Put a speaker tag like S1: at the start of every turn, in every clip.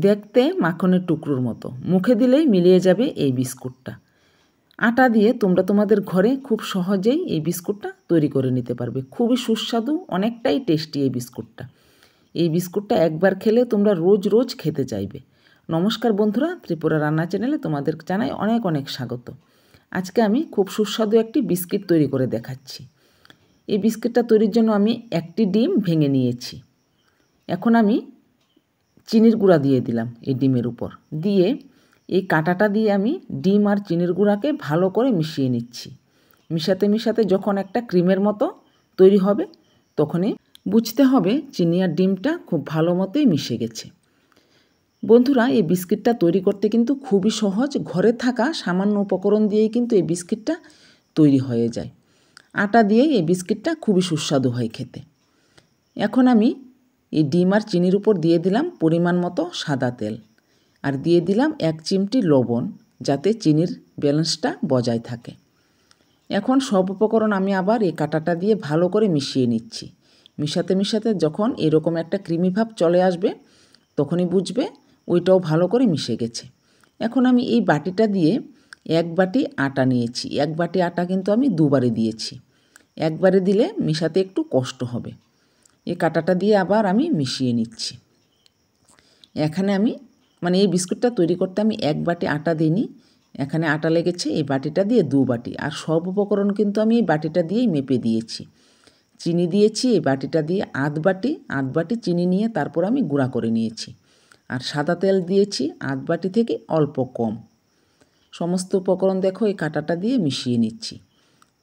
S1: দেখতে মাখনের টুকরোর মতো, মুখে দিলেই মিলিয়ে যাবে এই বিস্কুটটা। আটা দিয়ে তোমরা তোমাদের ঘরে খুব সহজেই এই বিস্কুটটা তৈরি করে নিতে পারবে। খুবই সুস্বাদু, অনেকটাই টেস্টি এই বিস্কুটটা। এই বিস্কুটটা একবার খেলে তোমরা রোজ রোজ খেতে চাইবে। নমস্কার বন্ধুরা, ত্রিপুরা রান্না চ্যানেলে তোমাদের জানাই অনেক অনেক স্বাগত। আজকে আমি খুব সুস্বাদু একটি বিস্কিট তৈরি করে দেখাচ্ছি। এই বিস্কিটটা তৈরির জন্য আমি একটি ডিম ভেঙে নিয়েছি। এখন আমি চিনির গুঁড়া দিয়ে দিলাম এই ডিমের উপর, দিয়ে এই কাঁটাটা দিয়ে আমি ডিম আর চিনির গুঁড়াকে ভালো করে মিশিয়ে নিচ্ছি। মিশাতে মিশাতে যখন একটা ক্রিমের মতো তৈরি হবে তখনই বুঝতে হবে চিনি আর ডিমটা খুব ভালো মতোই মিশে গেছে। বন্ধুরা, এই বিস্কিটটা তৈরি করতে কিন্তু খুবই সহজ। ঘরে থাকা সামান্য উপকরণ দিয়েই কিন্তু এই বিস্কিটটা তৈরি হয়ে যায়। আটা দিয়েই এই বিস্কিটটা খুবই সুস্বাদু হয় খেতে। এখন আমি এই ডিম আর চিনির উপর দিয়ে দিলাম পরিমাণ মতো সাদা তেল, আর দিয়ে দিলাম 1 চিমটি লবণ, যাতে চিনির ব্যালেন্সটা বজায় থাকে। এখন সব উপকরণ আমি আবার এই কাঁটাটা দিয়ে ভালো করে মিশিয়ে নিচ্ছি। মিশাতে মিশাতে যখন এরকম একটা ক্রিমি ভাব চলে আসবে তখনই বুঝবে ওইটাও ভালো করে মিশে গেছে। এখন আমি এই বাটিটা দিয়ে 1 বাটি আটা নিয়েছি। 1 বাটি আটা কিন্তু আমি দুবারে দিয়েছি। একবারে দিলে মিশাতে একটু কষ্ট হবে। এই কাঁটাটা দিয়ে আবার আমি মিশিয়ে নিচ্ছি। এখানে আমি এই বিস্কুটটা তৈরি করতে আমি 1 বাটি আটা দিইনি, এখানে আটা লেগেছে এই বাটিটা দিয়ে 2 বাটি। আর সব উপকরণ কিন্তু আমি এই বাটিটা দিয়েই মেপে দিয়েছি। চিনি দিয়েছি এই বাটিটা দিয়ে আধ বাটি চিনি নিয়ে তারপর আমি গুঁড়া করে নিয়েছি। আর সাদা তেল দিয়েছি আধ বাটি থেকে অল্প কম। সমস্ত উপকরণ দেখো এই কাঁটাটা দিয়ে মিশিয়ে নিচ্ছি।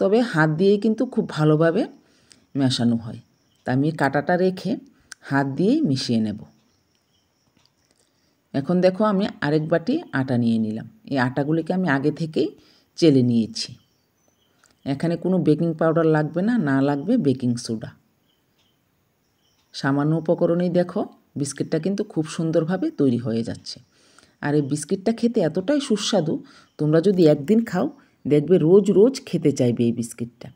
S1: তবে হাত দিয়েই কিন্তু খুব ভালোভাবে মেশানো হয়, তা আমি কাঁটাটা রেখে হাত দিয়েই মিশিয়ে নেব। এখন দেখো আমি আরেক বাটি আটা নিয়ে নিলাম। এই আটাগুলিকে আমি আগে থেকেই চেলে নিয়েছি। এখানে কোনো বেকিং পাউডার লাগবে না, না লাগবে বেকিং সোডা। সামান্য উপকরণেই দেখো বিস্কিটটা কিন্তু খুব সুন্দরভাবে তৈরি হয়ে যাচ্ছে। আর এই বিস্কিটটা খেতে এতটাই সুস্বাদু, তোমরা যদি একদিন খাও দেখবে রোজ রোজ খেতে চাইবে এই বিস্কিটটা।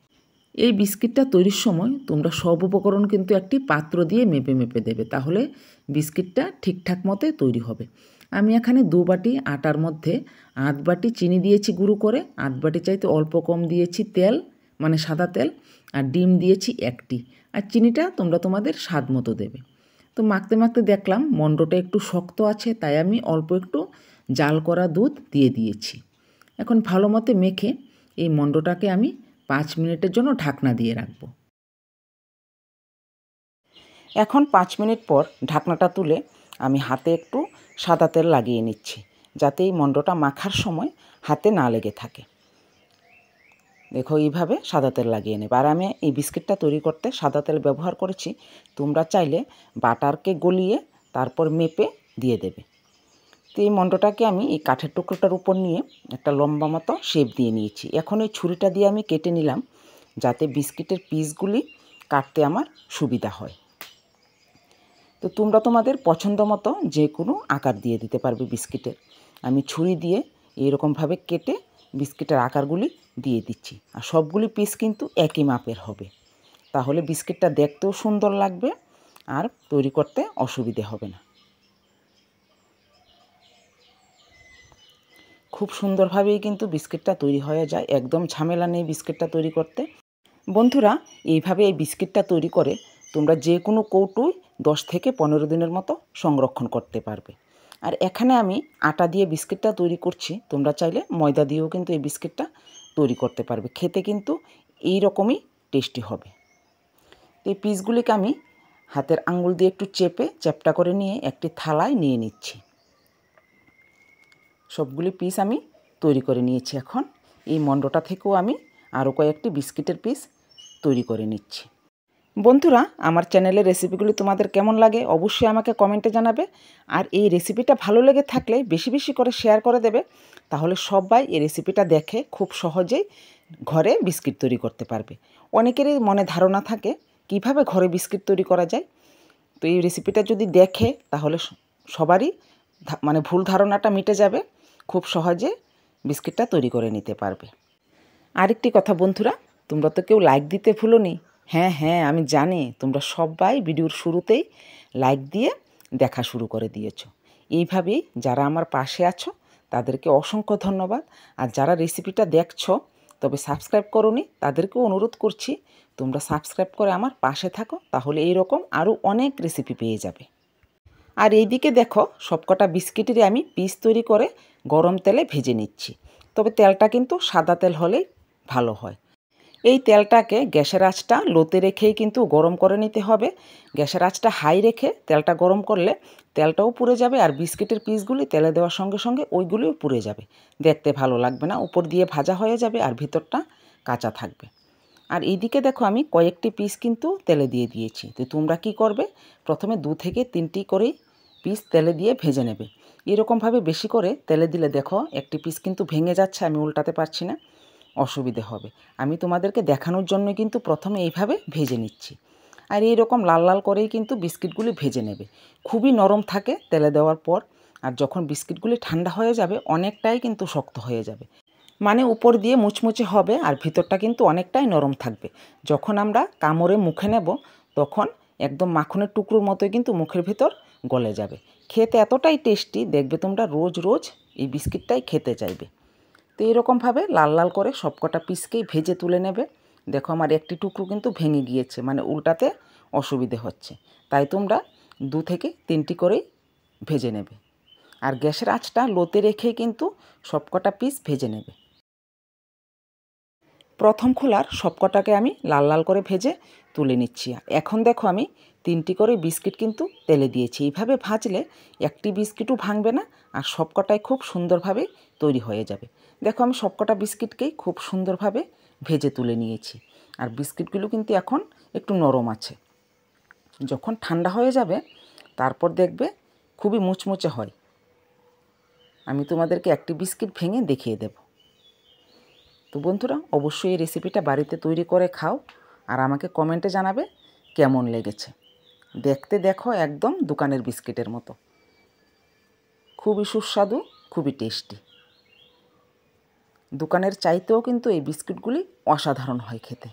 S1: এই বিস্কিটটা তৈরির সময় তোমরা সব উপকরণ কিন্তু একটি পাত্র দিয়ে মেপে মেপে দেবে, তাহলে বিস্কিটটা ঠিকঠাক মতো তৈরি হবে। আমি এখানে 2 বাটি আটার মধ্যে আধ বাটি চিনি দিয়েছি গুঁড়ো করে, আধ বাটি চাইতে অল্প কম দিয়েছি তেল, সাদা তেল, আর ডিম দিয়েছি 1টি। আর চিনিটা তোমরা তোমাদের স্বাদ মতো দেবে। তো মাখতে মাখতে দেখলাম মণ্ডটা একটু শক্ত আছে, তাই আমি অল্প একটু জাল করা দুধ দিয়ে দিয়েছি। এখন ভালো মতো মেখে এই মণ্ডটাকে আমি 5 মিনিটের জন্য ঢাকনা দিয়ে রাখব। এখন 5 মিনিট পর ঢাকনাটা তুলে আমি হাতে একটু সাদা তেল লাগিয়ে নিচ্ছি, যাতে এই মণ্ডটা মাখার সময় হাতে না লেগে থাকে। দেখো এইভাবে সাদা তেল লাগিয়ে নেব। আর আমি এই বিস্কিটটা তৈরি করতে সাদা তেল ব্যবহার করেছি। তোমরা চাইলে বাটারকে গলিয়ে তারপর মেপে দিয়ে দেবে। তো এই মণ্ডটাকে আমি এই কাঠের টুকরোটার উপর নিয়ে একটা লম্বা মতো শেপ দিয়ে নিয়েছি। এখন এই ছুরিটা দিয়ে আমি কেটে নিলাম, যাতে বিস্কিটের পিসগুলি কাটতে আমার সুবিধা হয়। তো তোমরা তোমাদের পছন্দ মতো যে কোনো আকার দিয়ে দিতে পারবে বিস্কিটের। আমি ছুরি দিয়ে এইরকমভাবে কেটে বিস্কিটের আকারগুলি দিয়ে দিচ্ছি। আর সবগুলি পিস কিন্তু একই মাপের হবে, তাহলে বিস্কিটটা দেখতেও সুন্দর লাগবে আর তৈরি করতে অসুবিধে হবে না। খুব সুন্দরভাবেই কিন্তু বিস্কিটটা তৈরি হয়ে যায়, একদম ঝামেলা নেই বিস্কিটটা তৈরি করতে। বন্ধুরা, এইভাবে এই বিস্কিটটা তৈরি করে তোমরা যে কোনো কৌটোয় 10 থেকে 15 দিনের মতো সংরক্ষণ করতে পারবে। আর এখানে আমি আটা দিয়ে বিস্কিটটা তৈরি করছি, তোমরা চাইলে ময়দা দিয়েও কিন্তু এই বিস্কিটটা তৈরি করতে পারবে। খেতে কিন্তু এই রকমই টেস্টি হবে। এই পিসগুলিকে আমি হাতের আঙুল দিয়ে একটু চ্যাপটা করে নিয়ে একটি থালায় নিয়ে নিচ্ছি। সবগুলি পিস আমি তৈরি করে নিয়েছি। এখন এই মণ্ডটা থেকেও আমি আরও কয়েকটি বিস্কিটের পিস তৈরি করে নিচ্ছি। বন্ধুরা, আমার চ্যানেলের রেসিপিগুলি তোমাদের কেমন লাগে অবশ্যই আমাকে কমেন্টে জানাবে। আর এই রেসিপিটা ভালো লেগে থাকলে বেশি বেশি করে শেয়ার করে দেবে, তাহলে সবাই এই রেসিপিটা দেখে খুব সহজেই ঘরে বিস্কিট তৈরি করতে পারবে। অনেকেরই মনে ধারণা থাকে কিভাবে ঘরে বিস্কিট তৈরি করা যায়। তো এই রেসিপিটা যদি দেখে তাহলে সবারই ভুল ধারণাটা মিটে যাবে, খুব সহজে বিস্কিটটা তৈরি করে নিতে পারবে। আরেকটি কথা বন্ধুরা, তোমরা তো কেউ লাইক দিতে ভুলোনি। হ্যাঁ, আমি জানি তোমরা সবাই ভিডিওর শুরুতেই লাইক দিয়ে দেখা শুরু করে দিয়েছো। এইভাবেই যারা আমার পাশে আছো তাদেরকে অসংখ্য ধন্যবাদ। আর যারা রেসিপিটা দেখছো তবে সাবস্ক্রাইব করোনি তাদেরকেও অনুরোধ করছি তোমরা সাবস্ক্রাইব করে আমার পাশে থাকো, তাহলে এই রকম আরও অনেক রেসিপি পেয়ে যাবে। আর এইদিকে দেখো সবকটা বিস্কিটেরই আমি পিস তৈরি করে গরম তেলে ভেজে নিচ্ছি। তবে তেলটা কিন্তু সাদা তেল হলেই ভালো হয়। এই তেলটাকে গ্যাসের আঁচটা লোতে রেখেই কিন্তু গরম করে নিতে হবে। গ্যাসের আঁচটা হাই রেখে তেলটা গরম করলে তেলটাও পুড়ে যাবে, আর বিস্কিটের পিসগুলি তেলে দেওয়ার সঙ্গে সঙ্গে ওইগুলিও পুড়ে যাবে, দেখতে ভালো লাগবে না, উপর দিয়ে ভাজা হয়ে যাবে আর ভিতরটা কাঁচা থাকবে। আর এইদিকে দেখো আমি কয়েকটি পিস কিন্তু তেলে দিয়ে দিয়েছি। তো তোমরা কি করবে, প্রথমে 2 থেকে 3টি করেই পিস তেলে দিয়ে ভেজে নেবে। এরকমভাবে বেশি করে তেলে দিলে দেখো একটি পিস কিন্তু ভেঙে যাচ্ছে, আমি উল্টাতে পারছি না, অসুবিধে হবে। আমি তোমাদেরকে দেখানোর জন্য কিন্তু প্রথমে এইভাবে ভেজে নিচ্ছি। আর এই রকম লাল লাল করেই কিন্তু বিস্কিটগুলি ভেজে নেবে। খুবই নরম থাকে তেলে দেওয়ার পর, আর যখন বিস্কিটগুলি ঠান্ডা হয়ে যাবে অনেকটাই কিন্তু শক্ত হয়ে যাবে, মানে উপর দিয়ে মুচমুচে হবে আর ভিতরটা কিন্তু অনেকটাই নরম থাকবে। যখন আমরা কামড়ে মুখে নেব তখন একদম মাখনের টুকরোর মতোই কিন্তু মুখের ভিতর গলে যাবে। খেতে এতটাই টেস্টি, দেখবে তোমরা রোজ রোজ এই বিস্কিটটাই খেতে চাইবে। তো এইরকমভাবে লাল লাল করে সবকটা পিসকেই ভেজে তুলে নেবে। দেখো আমার একটি টুকরো কিন্তু ভেঙে গিয়েছে, মানে উল্টাতে অসুবিধে হচ্ছে, তাই তোমরা 2 থেকে 3টি করেই ভেজে নেবে। আর গ্যাসের আঁচটা লোতে রেখেই কিন্তু সবকটা পিস ভেজে নেবে। প্রথম খোলার সবকটাকে আমি লাল লাল করে ভেজে তুলে নিচ্ছি। এখন দেখো আমি 3টি করে বিস্কিট কিন্তু তেলে দিয়েছি। এইভাবে ভাজলে একটি বিস্কিটও ভাঙবে না, আর সবকটাই খুব সুন্দরভাবে তৈরি হয়ে যাবে। দেখো আমি সবকটা বিস্কিটকেই খুব সুন্দরভাবে ভেজে তুলে নিয়েছি। আর বিস্কিটগুলো কিন্তু এখন একটু নরম আছে, যখন ঠান্ডা হয়ে যাবে তারপর দেখবে খুবই মুচমুচে হয়। আমি তোমাদেরকে একটি বিস্কিট ভেঙে দেখিয়ে দেব। তো বন্ধুরা অবশ্যই এই রেসিপিটা বাড়িতে তৈরি করে খাও, আর আমাকে কমেন্টে জানাবে কেমন লেগেছে। দেখতে দেখো একদম দোকানের বিস্কিটের মতো, খুবই সুস্বাদু, খুবই টেস্টি। দোকানের চাইতেও কিন্তু এই বিস্কিটগুলি অসাধারণ হয় খেতে।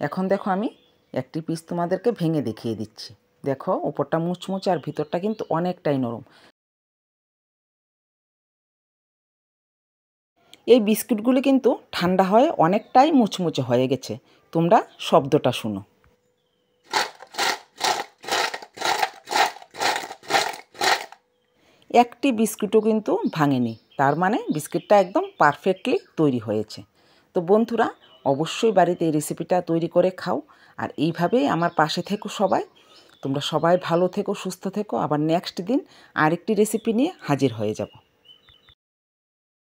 S1: এখন দেখো আমি একটি পিস তোমাদেরকে ভেঙে দেখিয়ে দিচ্ছি। দেখো উপরটা মুচমুচে আর ভিতরটা কিন্তু অনেকটাই নরম। এই বিস্কুটগুলি কিন্তু ঠান্ডা হয়ে অনেকটাই মুচমুচে হয়ে গেছে, তোমরা শব্দটা শুনো। একটি বিস্কুটও কিন্তু ভাঙেনি, তার মানে বিস্কিটটা একদম পারফেক্টলি তৈরি হয়েছে। তো বন্ধুরা অবশ্যই বাড়িতে এই রেসিপিটা তৈরি করে খাও, আর এইভাবেই আমার পাশে থেকো সবাই। তোমরা সবাই ভালো থেকো, সুস্থ থেকো। আবার নেক্সট দিন আরেকটি রেসিপি নিয়ে হাজির হয়ে যাব।